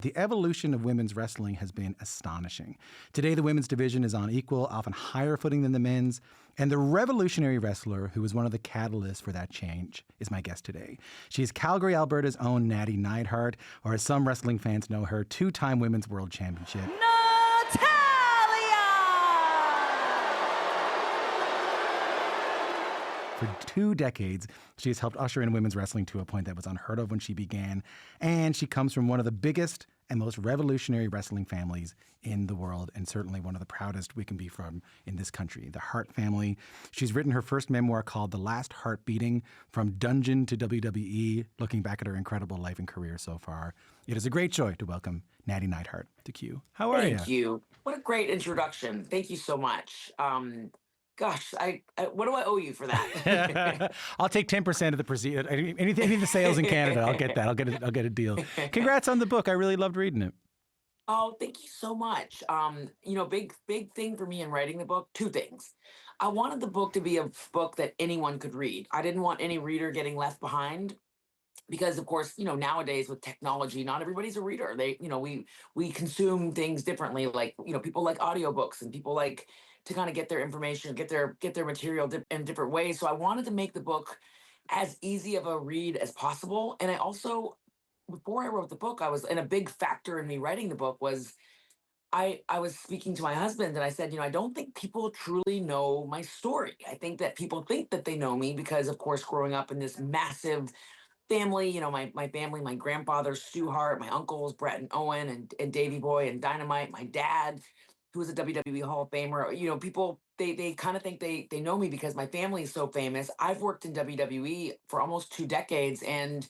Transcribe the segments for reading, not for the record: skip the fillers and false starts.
The evolution of women's wrestling has been astonishing. Today, the women's division is on equal, often higher footing than the men's, and the revolutionary wrestler who was one of the catalysts for that change is my guest today. She is Calgary, Alberta's own Nattie Neidhart, or as some wrestling fans know her, two-time Women's World Championship. Natalya! For 2 decades, she has helped usher in women's wrestling to a point that was unheard of when she began, and she comes from one of the biggest and most revolutionary wrestling families in the world, and certainly one of the proudest we can be from in this country, the Hart family. She's written her first memoir called The Last Hart Beating, From Dungeon to WWE, looking back at her incredible life and career so far. It is a great joy to welcome Nattie Neidhart to Q. How are you? Thank you. What a great introduction. Thank you so much. Gosh, what do I owe you for that? I'll take 10% of the proceed. Anything, any of the sales in Canada, I'll get that. I'll get a deal. Congrats on the book. I really loved reading it. Oh, thank you so much. Big thing for me in writing the book, 2 things. I wanted the book to be a book that anyone could read. I didn't want any reader getting left behind. Because of course, nowadays with technology, not everybody's a reader. We consume things differently. Like, people like audiobooks and people like to kind of get their information, get their material in different ways. So I wanted to make the book as easy of a read as possible. And I also, before I wrote the book, and a big factor in me writing the book was I was speaking to my husband and I said, I don't think people truly know my story. I think that people think that they know me because, of course, growing up in this massive family, my family, my grandfather, Stu Hart, my uncles, Bret and Owen and Davey Boy and Dynamite, my dad, who was a WWE Hall of Famer. People, they kind of think they know me because my family is so famous. I've worked in WWE for almost 2 decades and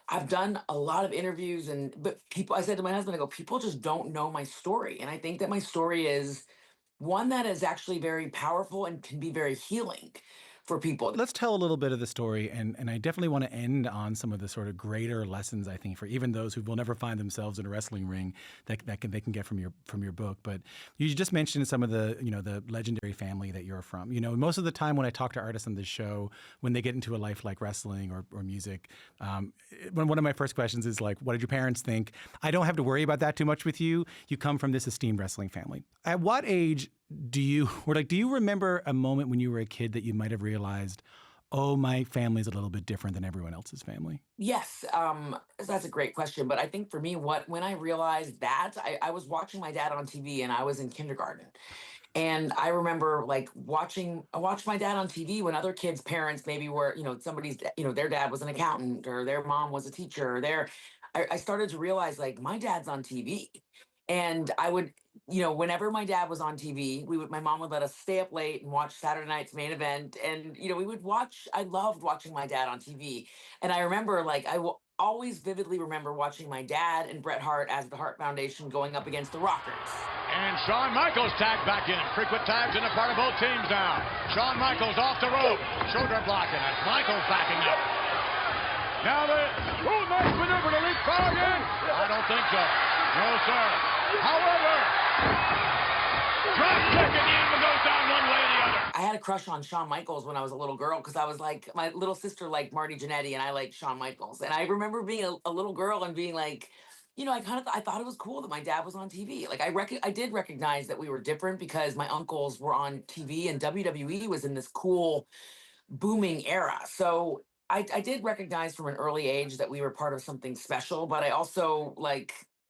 I've done a lot of interviews but I said to my husband, I go, people just don't know my story. And I think that my story is one that is actually very powerful and can be very healing for people. Let's tell a little bit of the story, and I definitely want to end on some of the sort of greater lessons, I think, for even those who will never find themselves in a wrestling ring that they can get from your book. But you just mentioned some of the the legendary family that you're from. Most of the time when I talk to artists on this show, when they get into a life like wrestling or music, one of my first questions is like, what did your parents think? I don't have to worry about that too much with you. You come from this esteemed wrestling family. At what age do you remember a moment when you were a kid that you might have realized, oh, my family's a little bit different than everyone else's family? Yes, that's a great question. But I think for me, when I realized that, I was watching my dad on TV and I was in kindergarten. And I remember I watched my dad on TV when other kids' parents maybe were, somebody's, their dad was an accountant or their mom was a teacher or I started to realize my dad's on TV. And I would, whenever my dad was on TV, my mom would let us stay up late and watch Saturday Night's Main Event. And, we would I loved watching my dad on TV. And I remember, I will always vividly remember watching my dad and Bret Hart as the Hart Foundation going up against the Rockers. And Shawn Michaels tagged back in. Frequent tags in a part of both teams now. Shawn Michaels off the rope. Shoulder blocking. That's Michaels backing up. Now nice maneuver to leapfrog in. I don't think so. No, sir. However, drop kick and the Anvil goes down one way or the other. I had a crush on Shawn Michaels when I was a little girl because I was my little sister liked Marty Jannetty and I liked Shawn Michaels. And I remember being a little girl and being I thought it was cool that my dad was on TV. I did recognize that we were different because my uncles were on TV and WWE was in this cool booming era. So I did recognize from an early age that we were part of something special, but I also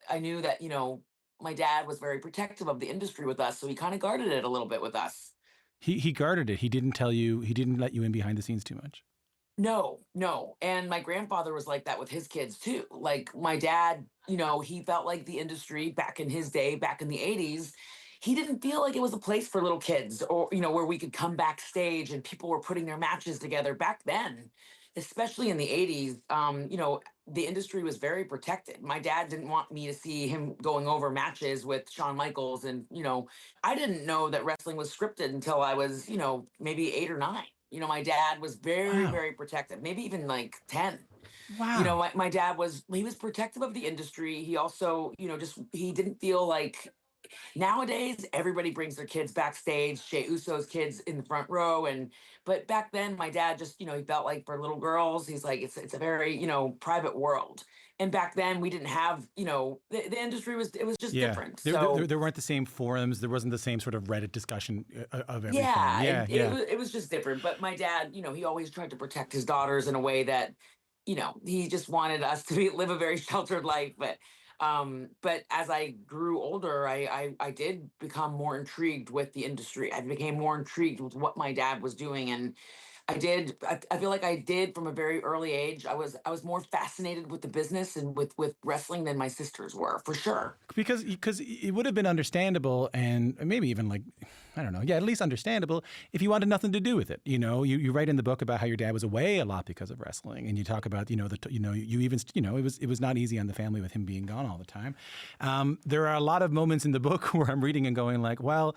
I knew that, my dad was very protective of the industry with us. So he kind of guarded it a little bit with us. He guarded it. He didn't let you in behind the scenes too much. No. And my grandfather was like that with his kids too. My dad, he felt like the industry back in his day, back in the 80s, he didn't feel like it was a place for little kids or, where we could come backstage and people were putting their matches together back then, especially in the 80s. The industry was very protected. My dad didn't want me to see him going over matches with Shawn Michaels. And, I didn't know that wrestling was scripted until I was, maybe 8 or 9. My dad was very, very protective, maybe even 10. Wow. My dad he was protective of the industry. He also, he didn't feel like Nowadays, everybody brings their kids backstage. Jey Uso's kids in the front row, but back then, my dad just, he felt like for little girls, he's like, it's a very, private world. And back then, we didn't have, the industry was just Yeah. different. There, So there weren't the same forums. There wasn't the same sort of Reddit discussion of everything. yeah, Yeah, yeah. it was just different. But my dad, he always tried to protect his daughters in a way that, he just wanted us to live a very sheltered life. But as I grew older, I did become more intrigued with the industry. I became more intrigued with what my dad was doing, and I feel like I did from a very early age. I was more fascinated with the business and with wrestling than my sisters were, for sure. Because it would have been understandable and maybe even like, I don't know, yeah, at least understandable if you wanted nothing to do with it. You write in the book about how your dad was away a lot because of wrestling, and you talk about you even it was not easy on the family with him being gone all the time. There are a lot of moments in the book where I'm reading and going like, well,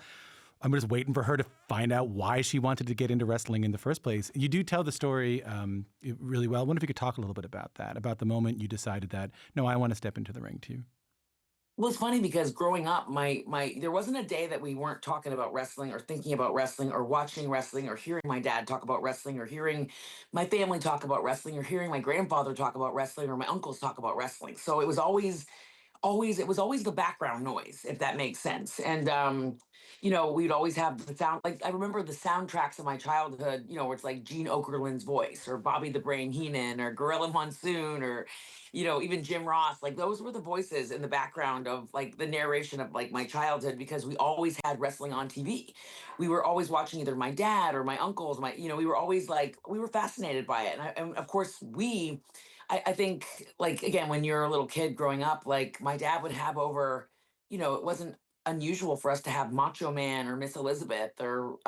I'm just waiting for her to find out why she wanted to get into wrestling in the first place. You do tell the story really well. I wonder if you could talk a little bit about that, about the moment you decided that, no, I want to step into the ring too. Well, it's funny because growing up, my there wasn't a day that we weren't talking about wrestling or thinking about wrestling or watching wrestling or hearing my dad talk about wrestling or hearing my family talk about wrestling or hearing my grandfather talk about wrestling or my uncles talk about wrestling. So it was always the background noise, if that makes sense. And we'd always have the sound. Like I remember the soundtracks of my childhood, where it's like Gene Okerlund's voice or Bobby the Brain Heenan or Gorilla Monsoon or even Jim Ross. Like those were the voices in the background of like the narration of like my childhood, because we always had wrestling on TV. We were always watching either my dad or my uncles. We were always like, we were fascinated by it. And of course I think, like, again, when you're a little kid growing up, like my dad would have over, it wasn't unusual for us to have Macho Man or Miss Elizabeth or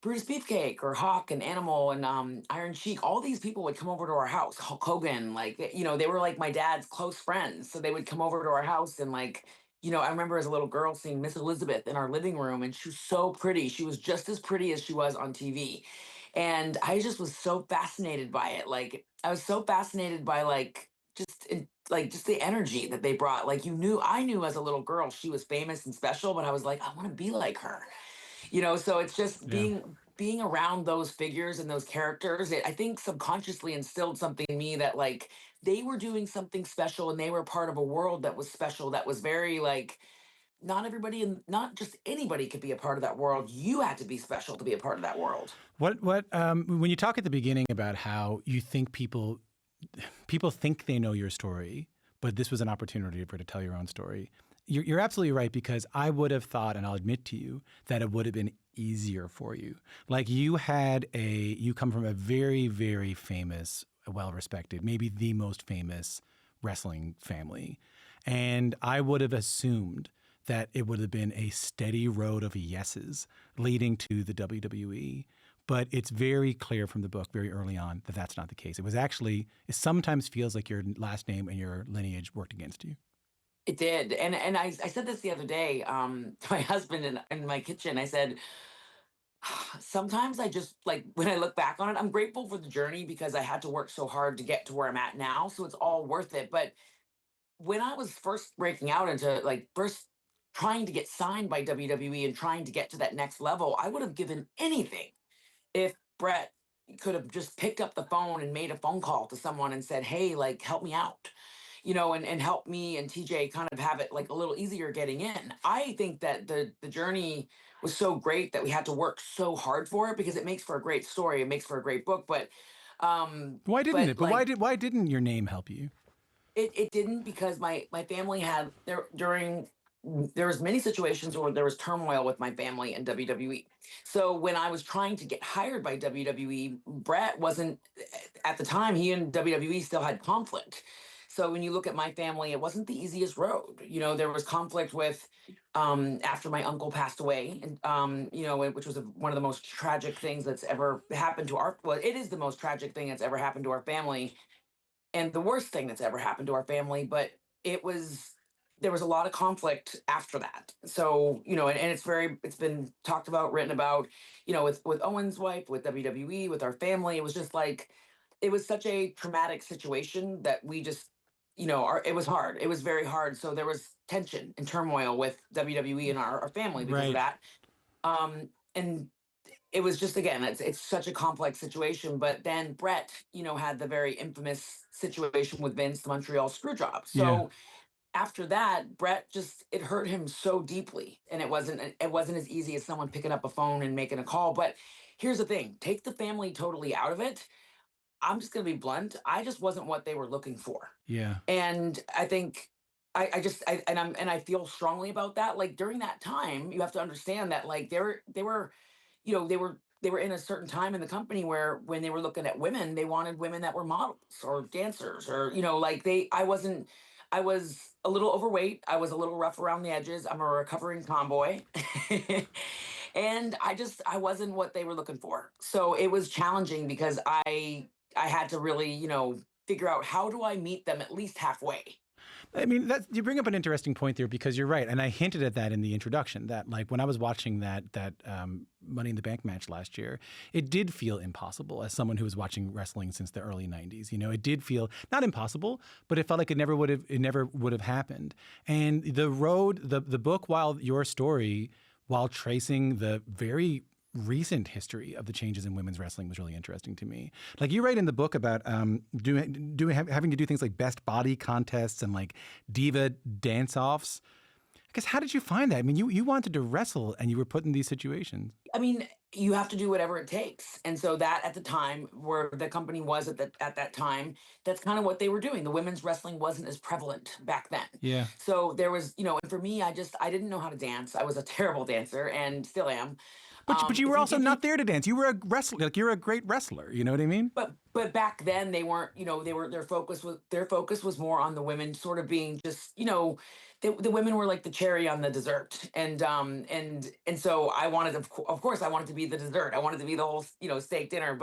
Brutus Beefcake or Hawk and Animal and Iron Sheik. All these people would come over to our house. Hulk Hogan, like, they were like my dad's close friends. So they would come over to our house and like, I remember as a little girl seeing Miss Elizabeth in our living room, and she was so pretty. She was just as pretty as she was on TV. And I just was so fascinated by it. Like, I was so fascinated by just the energy that they brought. Like I knew as a little girl she was famous and special, but I was like, I want to be like her. So it's just Yeah. being around those figures and those characters. I think subconsciously instilled something in me that like they were doing something special and they were part of a world that was special, that was very like not everybody and not just anybody could be a part of that world. You had to be special to be a part of that world. What when you talk at the beginning about how you think people think they know your story, but this was an opportunity for you to tell your own story. You're absolutely right, because I would have thought, and I'll admit to you, that it would have been easier for you. Like you come from a very, very famous, well-respected, maybe the most famous wrestling family. And I would have assumed that it would have been a steady road of yeses leading to the WWE. But it's very clear from the book very early on that that's not the case. It sometimes feels like your last name and your lineage worked against you. It did. And I said this the other day to my husband in my kitchen. I said, sometimes I just like when I look back on it, I'm grateful for the journey because I had to work so hard to get to where I'm at now. So it's all worth it. But when I was first breaking out into first trying to get signed by WWE and trying to get to that next level, I would have given anything if Bret could have just picked up the phone and made a phone call to someone and said, hey, like, help me out, and help me and TJ kind of have it like a little easier getting in. I think that the journey was so great that we had to work so hard for it because it makes for a great story. It makes for a great book. But why didn't it? But why didn't your name help you? It didn't, because my family had there was many situations where there was turmoil with my family and WWE. So when I was trying to get hired by WWE, Bret wasn't at the time. He and WWE still had conflict. So when you look at my family, it wasn't the easiest road. There was conflict with after my uncle passed away, and which was one of the most tragic things that's ever happened to it is the most tragic thing that's ever happened to our family, and the worst thing that's ever happened to our family. But there was a lot of conflict after that. So, and it's been talked about, written about, with Owen's wife, with WWE, with our family. It was just like, it was such a traumatic situation that we just, it was hard. It was very hard. So there was tension and turmoil with WWE and our family because of Right. that. And it was just, again, it's such a complex situation. But then Bret, had the very infamous situation with Vince, the Montreal screw job. Yeah. So after that, Bret it hurt him so deeply, and it wasn't as easy as someone picking up a phone and making a call. But here's the thing: take the family totally out of it. I'm just gonna be blunt. I just wasn't what they were looking for, Yeah. and I think I feel strongly about that. Like during that time, you have to understand that like they were, they were in a certain time in the company where when they were looking at women, they wanted women that were models or dancers or like I was a little overweight. I was a little rough around the edges. I'm a recovering tomboy. And I wasn't what they were looking for. So it was challenging because I had to really, figure out how do I meet them at least halfway. I mean, you bring up an interesting point there because you're right, and I hinted at that in the introduction. That like when I was watching that Money in the Bank match last year, it did feel impossible as someone who was watching wrestling since the early '90s. It did feel not impossible, but it felt like it never would have happened. And the book, while your story, while tracing the very recent history of the changes in women's wrestling was really interesting to me. Like you write in the book about having to do things like best body contests and like diva dance-offs. I guess, how did you find that? I mean, you wanted to wrestle and you were put in these situations. I mean, you have to do whatever it takes. And so that at the time where the company was at that time, that's kind of what they were doing. The women's wrestling wasn't as prevalent back then. Yeah. So there was, and for me, I didn't know how to dance. I was a terrible dancer and still am. But you were also not there to dance. You were a wrestler. Like you're a great wrestler. You know what I mean? But back then they weren't. Their focus was more on the women, sort of being just. The women were like the cherry on the dessert, and so I wanted, of course, I wanted to be the dessert. I wanted to be the whole steak dinner.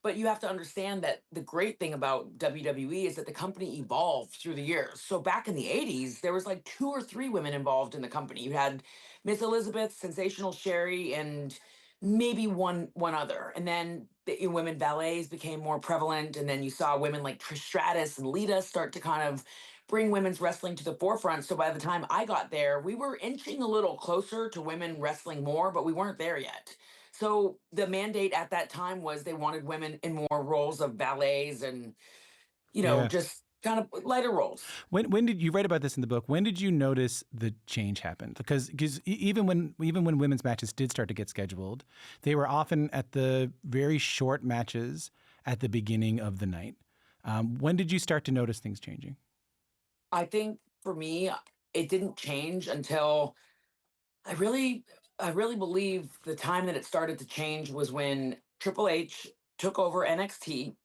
But you have to understand that the great thing about WWE is that the company evolved through the years. So back in the '80s, there was like 2 or 3 women involved in the company. You had Miss Elizabeth, Sensational Sherry, and maybe one other. And then the women ballets became more prevalent. And then you saw women like Trish Stratus and Lita start to kind of bring women's wrestling to the forefront. So by the time I got there, we were inching a little closer to women wrestling more, but we weren't there yet. So the mandate at that time was they wanted women in more roles of ballets and, Yeah. just kind of lighter roles. When did you write about this in the book? When did you notice the change happened? Because even when women's matches did start to get scheduled, they were often at the very short matches at the beginning of the night. When did you start to notice things changing? I think for me, it didn't change until I really believe the time that it started to change was when Triple H took over NXT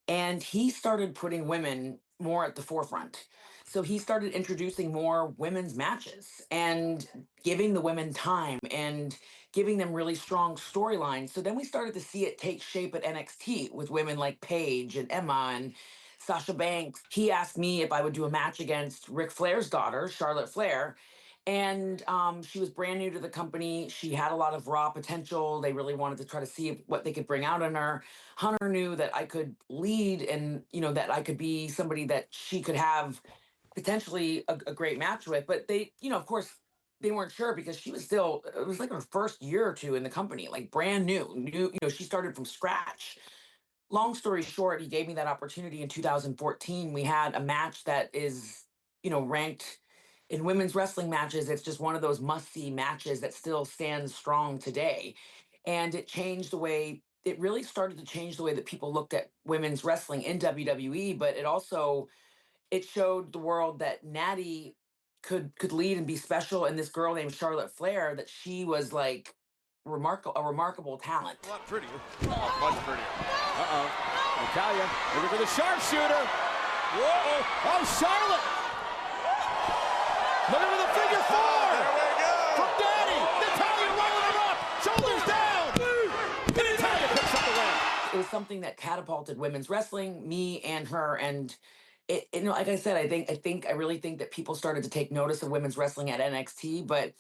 and he started putting women more at the forefront. So he started introducing more women's matches and giving the women time and giving them really strong storylines. So then we started to see it take shape at NXT with women like Paige and Emma and Sasha Banks. He asked me if I would do a match against Ric Flair's daughter, Charlotte Flair. And she was brand new to the company. She had a lot of raw potential. They really wanted to try to see what they could bring out in her. Hunter knew that I could lead and, that I could be somebody that she could have potentially a great match with. But they, of course, they weren't sure because she was still, it was like her first year or two in the company, like brand new, she started from scratch. Long story short, he gave me that opportunity in 2014. We had a match that is, ranked in women's wrestling matches. It's just one of those must-see matches that still stands strong today. And it really started to change the way that people looked at women's wrestling in WWE, but it showed the world that Nattie could lead and be special, and this girl named Charlotte Flair, that she was like a remarkable talent. A lot prettier. Oh, much prettier. Natalya looking for the sharpshooter. Whoa! Oh, Charlotte! Looking for the figure 4! There we go! From Nattie! Natalya rolling her up! Shoulders down! And Natalya picks up the win. It was something that catapulted women's wrestling, me and her, and like I said, I really think that people started to take notice of women's wrestling at NXT, but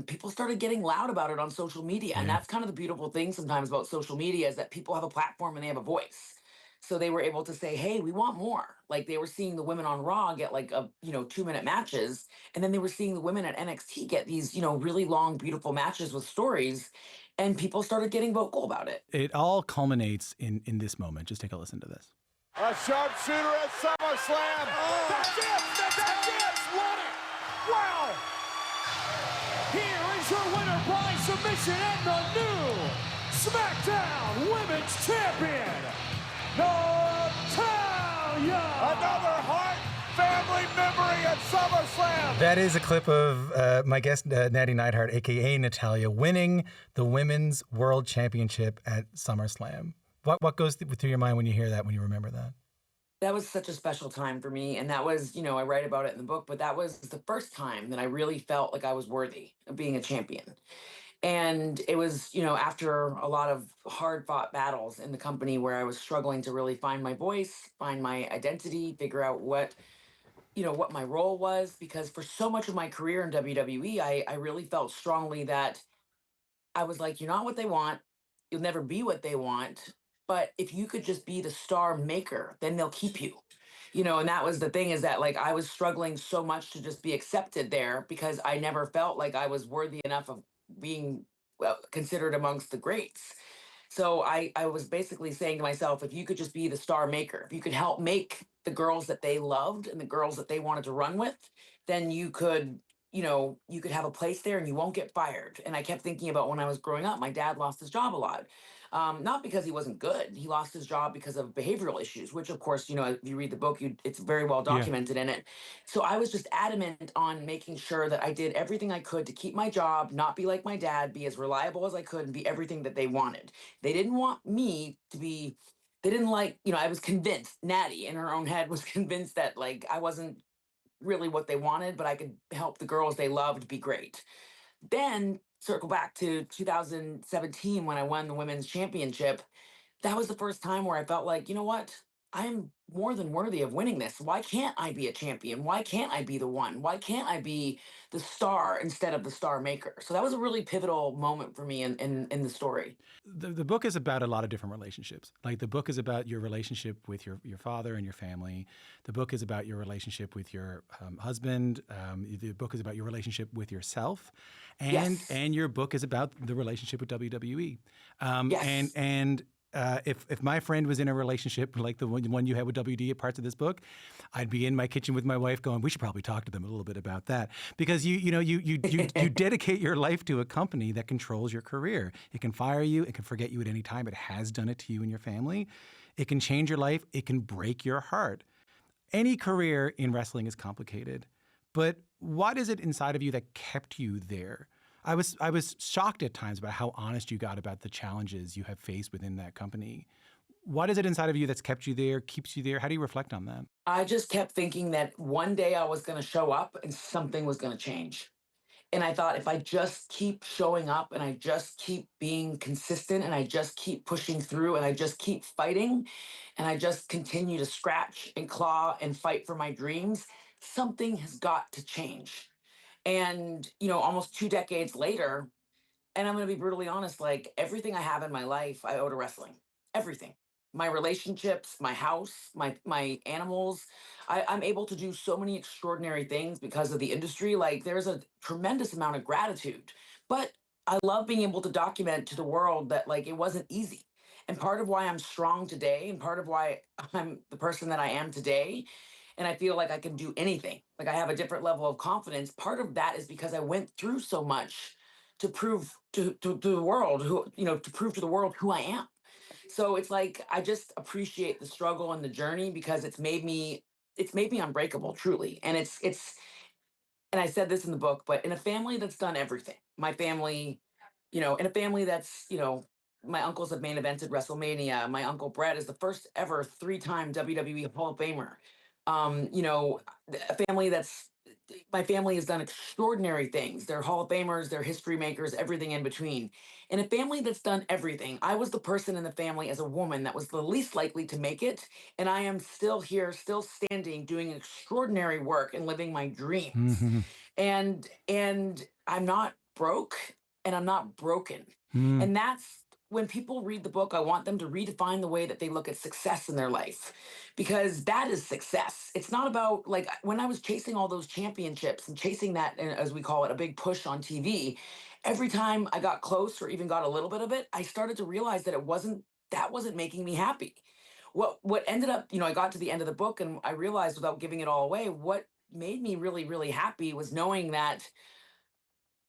people started getting loud about it on social media. And that's kind of the beautiful thing sometimes about social media is that people have a platform and they have a voice. So they were able to say, hey, we want more. Like they were seeing the women on Raw get like 2-minute matches. And then they were seeing the women at NXT get these, really long, beautiful matches with stories. And people started getting vocal about it. It all culminates in this moment. Just take a listen to this. A sharpshooter at SummerSlam. Oh. That's it. That's it. Won it. Wow. Here is your winner by submission and the new SmackDown Women's Champion, Natalya. Another Hart family memory at SummerSlam. That is a clip of my guest, Nattie Neidhart, a.k.a. Natalya, winning the Women's World Championship at SummerSlam. What goes through your mind when you hear that, when you remember that? That was such a special time for me. And that was, I write about it in the book, but that was the first time that I really felt like I was worthy of being a champion. And it was, after a lot of hard fought battles in the company where I was struggling to really find my voice, find my identity, figure out what my role was. Because for so much of my career in WWE, I really felt strongly that I was like, you're not what they want. You'll never be what they want. But if you could just be the star maker, then they'll keep you. And that was the thing, is that like I was struggling so much to just be accepted there because I never felt like I was worthy enough of being considered amongst the greats. So I was basically saying to myself, if you could just be the star maker, if you could help make the girls that they loved and the girls that they wanted to run with, then you could have a place there and you won't get fired. And I kept thinking about when I was growing up, my dad lost his job a lot. Not because he wasn't good. He lost his job because of behavioral issues, which of course, if you read the book, it's very well documented in it. So I was just adamant on making sure that I did everything I could to keep my job, not be like my dad, be as reliable as I could, and be everything that they wanted. They didn't want me to be, they didn't like, I was convinced, Nattie in her own head was convinced that like I wasn't really what they wanted, but I could help the girls they loved be great. Then circle back to 2017 when I won the women's championship. That was the first time where I felt like, you know what? I'm more than worthy of winning this. Why can't I be a champion? Why can't I be the one? Why can't I be the star instead of the star maker? So that was a really pivotal moment for me in the story. The book is about a lot of different relationships. Like the book is about your relationship with your father and your family. The book is about your relationship with your husband. The book is about your relationship with yourself, and your book is about the relationship with WWE. If my friend was in a relationship like the one you had with WD at parts of this book, I'd be in my kitchen with my wife going, we should probably talk to them a little bit about that. Because you dedicate your life to a company that controls your career. It can fire you. It can forget you at any time. It has done it to you and your family. It can change your life. It can break your heart. Any career in wrestling is complicated. But what is it inside of you that kept you there? I was shocked at times about how honest you got about the challenges you have faced within that company. What is it inside of you that's kept you there, keeps you there? How do you reflect on that? I just kept thinking that one day I was going to show up and something was going to change. And I thought if I just keep showing up and I just keep being consistent and I just keep pushing through and I just keep fighting and I just continue to scratch and claw and fight for my dreams, something has got to change. And, almost 2 decades later, and I'm going to be brutally honest, like everything I have in my life, I owe to wrestling. Everything. My relationships, my house, my animals. I'm able to do so many extraordinary things because of the industry. Like there's a tremendous amount of gratitude. But I love being able to document to the world that like it wasn't easy. And part of why I'm strong today and part of why I'm the person that I am today and I feel like I can do anything. Like I have a different level of confidence. Part of that is because I went through so much to prove to the world to prove to the world who I am. So it's like I just appreciate the struggle and the journey because it's made me unbreakable, truly. And it's and I said this in the book, but in a family that's done everything, my family, in a family that's, my uncles have main evented WrestleMania. My uncle Bret is the first ever 3-time WWE Hall of Famer. A family that's my family has done extraordinary things. They're Hall of Famers, they're history makers, everything in between. In a family that's done everything, I was the person in the family as a woman that was the least likely to make it. And I am still here, still standing, doing extraordinary work and living my dreams. Mm-hmm. And I'm not broke and I'm not broken. Mm. And that's when people read the book, I want them to redefine the way that they look at success in their life, because that is success. It's not about, like, when I was chasing all those championships and chasing that, as we call it, a big push on TV, every time I got close or even got a little bit of it, I started to realize that that wasn't making me happy. What ended up, I got to the end of the book and I realized, without giving it all away, what made me really, really happy was knowing that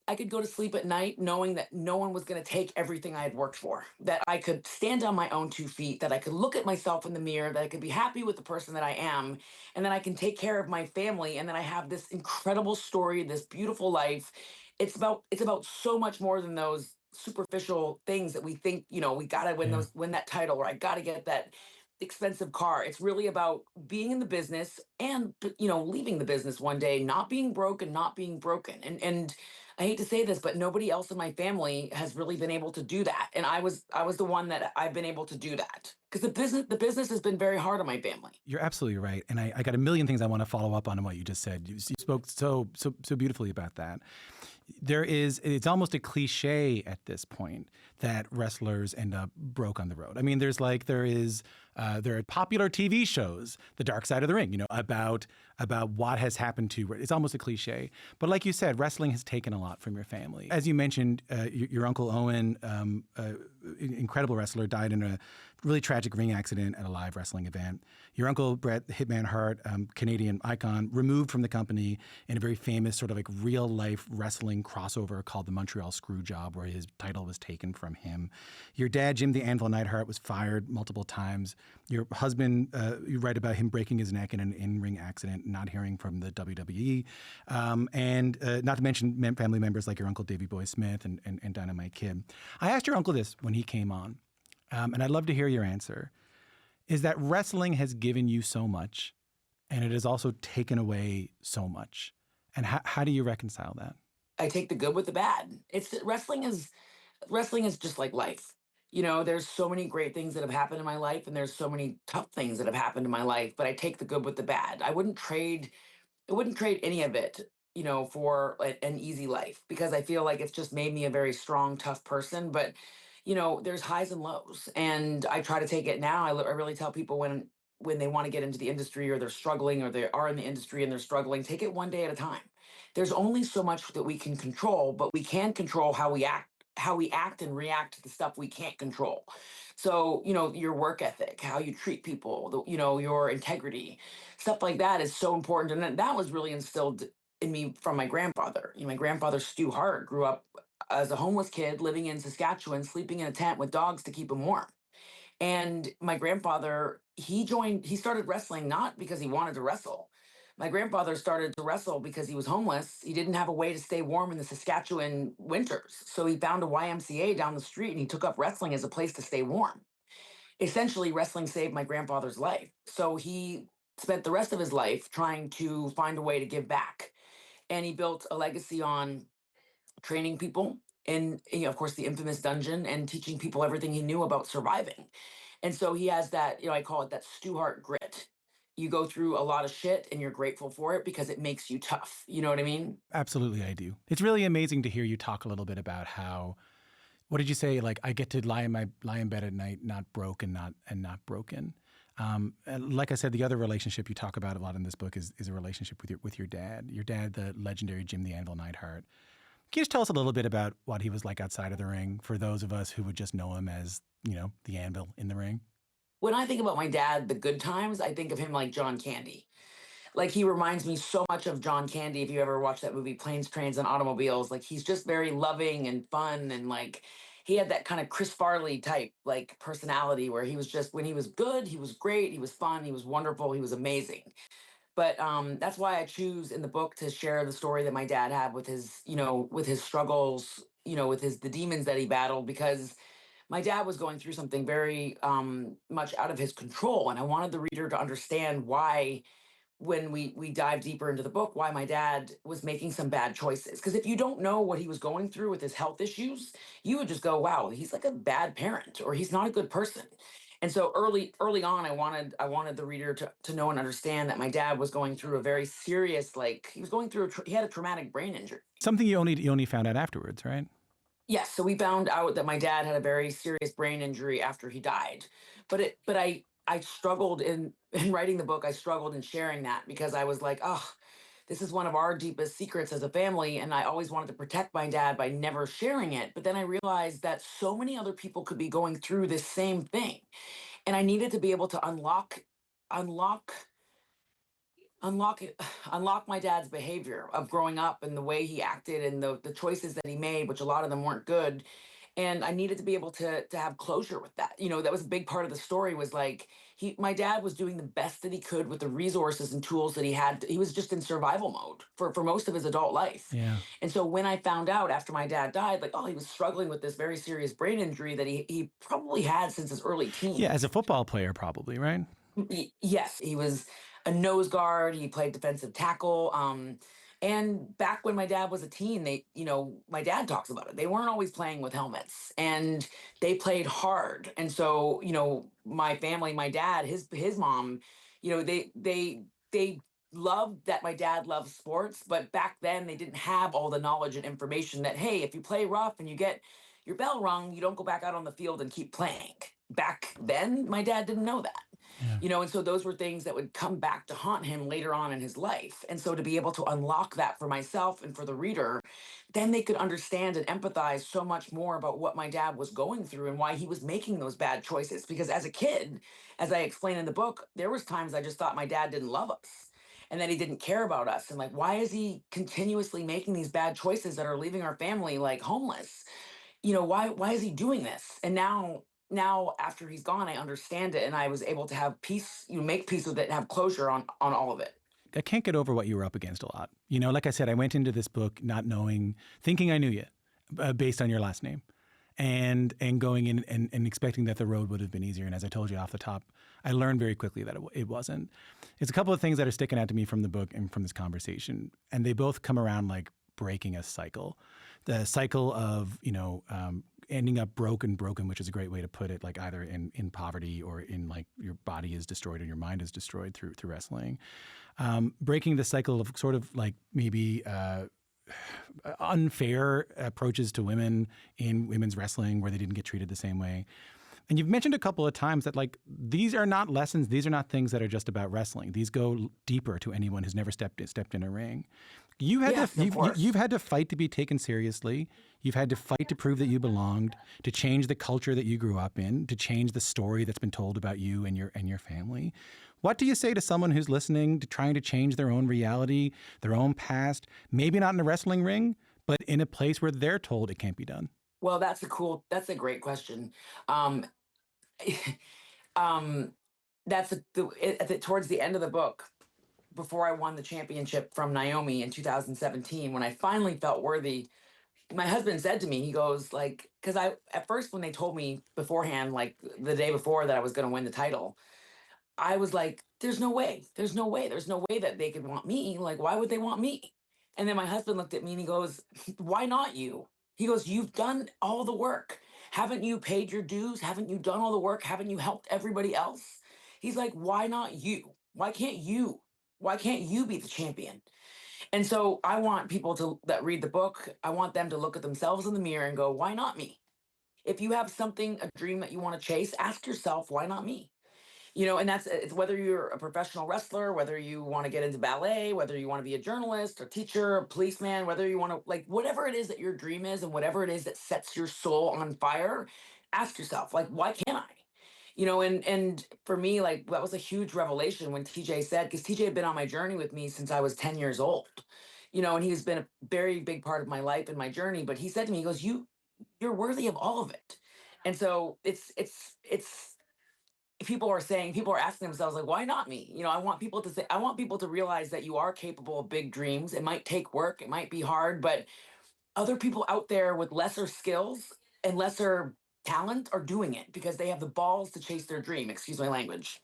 I could go to sleep at night knowing that no one was going to take everything I had worked for, that I could stand on my own 2 feet, that I could look at myself in the mirror, that I could be happy with the person that I am, and then I can take care of my family, and then I have this incredible story, this beautiful life. It's about so much more than those superficial things that we think, we got to Yeah. win that title, or I got to get that expensive car. It's really about being in the business and, leaving the business one day, not being broke and not being broken. And I hate to say this, but nobody else in my family has really been able to do that. And I was the one that I've been able to do that, because the business has been very hard on my family. You're absolutely right. And I got a million things I want to follow up on what you just said. You spoke so beautifully about that. It's almost a cliche at this point that wrestlers end up broke on the road. I mean, there are popular TV shows, The Dark Side of the Ring, about what has happened to. It's almost a cliche, but like you said, wrestling has taken a lot from your family. As you mentioned, your uncle Owen, incredible wrestler, died in a really tragic ring accident at a live wrestling event. Your uncle Bret "Hitman" Hart, Canadian icon, removed from the company in a very famous sort of like real life wrestling crossover called the Montreal Screwjob, where his title was taken from him. Your dad, Jim the Anvil Neidhart, was fired multiple times. Your husband, you write about him breaking his neck in an in-ring accident, not hearing from the WWE, and not to mention family members like your uncle Davey Boy Smith and Dynamite Kid. I asked your uncle this when he came on, and I'd love to hear your answer. Is that wrestling has given you so much, and it has also taken away so much. And how do you reconcile that? I take the good with the bad. It's wrestling is just like life. There's so many great things that have happened in my life, and there's so many tough things that have happened in my life, but I take the good with the bad. I wouldn't trade any of it, for an easy life, because I feel like it's just made me a very strong, tough person. But, there's highs and lows, and I try to take it now. I really tell people when they want to get into the industry, or they're struggling, or they are in the industry and they're struggling, take it one day at a time. There's only so much that we can control, but we can control how we act and react to the stuff we can't control. So, your work ethic, how you treat people, your integrity, stuff like that is so important. And that was really instilled in me from my grandfather. My grandfather, Stu Hart, grew up as a homeless kid living in Saskatchewan, sleeping in a tent with dogs to keep him warm. And my grandfather, he started wrestling not because he wanted to wrestle. My grandfather started to wrestle because he was homeless. He didn't have a way to stay warm in the Saskatchewan winters. So he found a YMCA down the street and he took up wrestling as a place to stay warm. Essentially, wrestling saved my grandfather's life. So he spent the rest of his life trying to find a way to give back. And he built a legacy on training people in, of course, the infamous dungeon, and teaching people everything he knew about surviving. And so he has that, I call it that Stu Hart grit. You go through a lot of shit and you're grateful for it because it makes you tough. You know what I mean? Absolutely, I do. It's really amazing to hear you talk a little bit about how, what did you say? Like, I get to lie in bed at night, not broke and not broken. And like I said, the other relationship you talk about a lot in this book is a relationship with your dad. Your dad, the legendary Jim the Anvil Neidhart. Can you just tell us a little bit about what he was like outside of the ring for those of us who would just know him as, the Anvil in the ring? When I think about my dad, the good times, I think of him like John Candy. Like, he reminds me so much of John Candy. If you ever watch that movie, Planes, Trains, and Automobiles, like, he's just very loving and fun. And like, he had that kind of Chris Farley type, like, personality, where he was just, when he was good, he was great. He was fun. He was wonderful. He was amazing. But that's why I choose in the book to share the story that my dad had with his struggles, with the demons that he battled, because my dad was going through something very much out of his control. And I wanted the reader to understand why, when we dive deeper into the book, why my dad was making some bad choices. Because if you don't know what he was going through with his health issues, you would just go, wow, he's like a bad parent, or he's not a good person. And so early on, I wanted the reader to know and understand that my dad was going through a very serious, like, he was going through he had a traumatic brain injury. Something you only found out afterwards, right? Yes, so we found out that my dad had a very serious brain injury after he died. But I struggled in writing the book. I struggled in sharing that because I was like, oh, this is one of our deepest secrets as a family, and I always wanted to protect my dad by never sharing it. But then I realized that so many other people could be going through this same thing, and I needed to be able to unlock unlock it unlock my dad's behavior of growing up and the way he acted and the choices that he made, which a lot of them weren't good. And I needed to be able to have closure with that. That was a big part of the story. Was like, my dad was doing the best that he could with the resources and tools that he had. He was just in survival mode for most of his adult life. Yeah. And so when I found out after my dad died, like, oh, he was struggling with this very serious brain injury that he probably had since his early Yeah, teens. as a football player, probably, right? Yes, he was a nose guard. He played defensive tackle. And back when my dad was a teen, my dad talks about it. They weren't always playing with helmets, and they played hard. And so, my family, my dad, his mom, they loved that my dad loved sports, but back then they didn't have all the knowledge and information that, hey, if you play rough and you get your bell rung, you don't go back out on the field and keep playing. Back then, my dad didn't know that. Yeah. And so those were things that would come back to haunt him later on in his life. And so to be able to unlock that for myself and for the reader, then they could understand and empathize so much more about what my dad was going through and why he was making those bad choices. Because as a kid, as I explain in the book, there was times I just thought my dad didn't love us and that he didn't care about us. And like, why is he continuously making these bad choices that are leaving our family like homeless? Why is he doing this? And now after he's gone, I understand it, and I was able to have peace, make peace with it, and have closure on all of it. I can't get over what you were up against a lot. Like I said, I went into this book not knowing, thinking I knew you, based on your last name, and going in and expecting that the road would have been easier. And as I told you off the top, I learned very quickly that it wasn't. It's a couple of things that are sticking out to me from the book and from this conversation, and they both come around like breaking a cycle. The cycle of, ending up broken, which is a great way to put it, like either in poverty or in like your body is destroyed or your mind is destroyed through wrestling. Breaking the cycle of sort of like maybe unfair approaches to women in women's wrestling where they didn't get treated the same way. And you've mentioned a couple of times that like these are not lessons, these are not things that are just about wrestling. These go deeper to anyone who's never stepped in a ring. You've had to fight to be taken seriously. You've had to fight to prove that you belonged, to change the culture that you grew up in, to change the story that's been told about you and your family. What do you say to someone who's listening, to trying to change their own reality, their own past, maybe not in a wrestling ring, but in a place where they're told it can't be done? Well, that's a great question. Um, um, towards the end of the book, before I won the championship from Naomi in 2017, when I finally felt worthy, my husband said to me, he goes like, because at first when they told me beforehand, like the day before that I was going to win the title, I was like, there's no way, there's no way that they could want me. Like, why would they want me? And then my husband looked at me and he goes, why not you? He goes, you've done all the work. Haven't you paid your dues? Haven't you done all the work? Haven't you helped everybody else? He's like, why not you? Why can't you? Why can't you be the champion? And so I want people that read the book, I want them to look at themselves in the mirror and go, why not me? If you have a dream that you want to chase, ask yourself, why not me? And it's whether you're a professional wrestler, whether you want to get into ballet, whether you want to be a journalist, a teacher, a policeman, whether you want to, like, whatever it is that your dream is and whatever it is that sets your soul on fire, ask yourself, like, why can't I? And for me, like, that was a huge revelation when TJ said, because TJ had been on my journey with me since I was 10 years old, and he's been a very big part of my life and my journey. But he said to me, he goes, you're worthy of all of it. And so it's people are asking themselves, like, why not me? I want people to realize that you are capable of big dreams. It might take work, it might be hard, but other people out there with lesser skills and lesser talent are doing it because they have the balls to chase their dream. Excuse my language.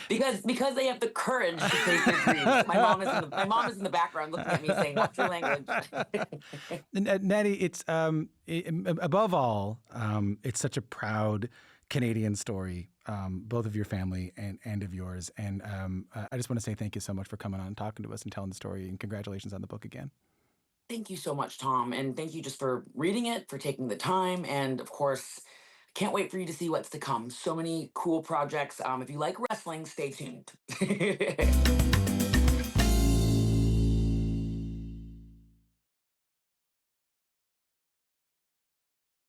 Because they have the courage to chase their dreams. My mom is in the background looking at me saying, "Watch your language." Nattie, it's above all, it's such a proud Canadian story, both of your family and of yours. And I just want to say thank you so much for coming on and talking to us and telling the story. And congratulations on the book again. Thank you so much, Tom. And thank you just for reading it, for taking the time. And of course, can't wait for you to see what's to come. So many cool projects. If you like wrestling, stay tuned.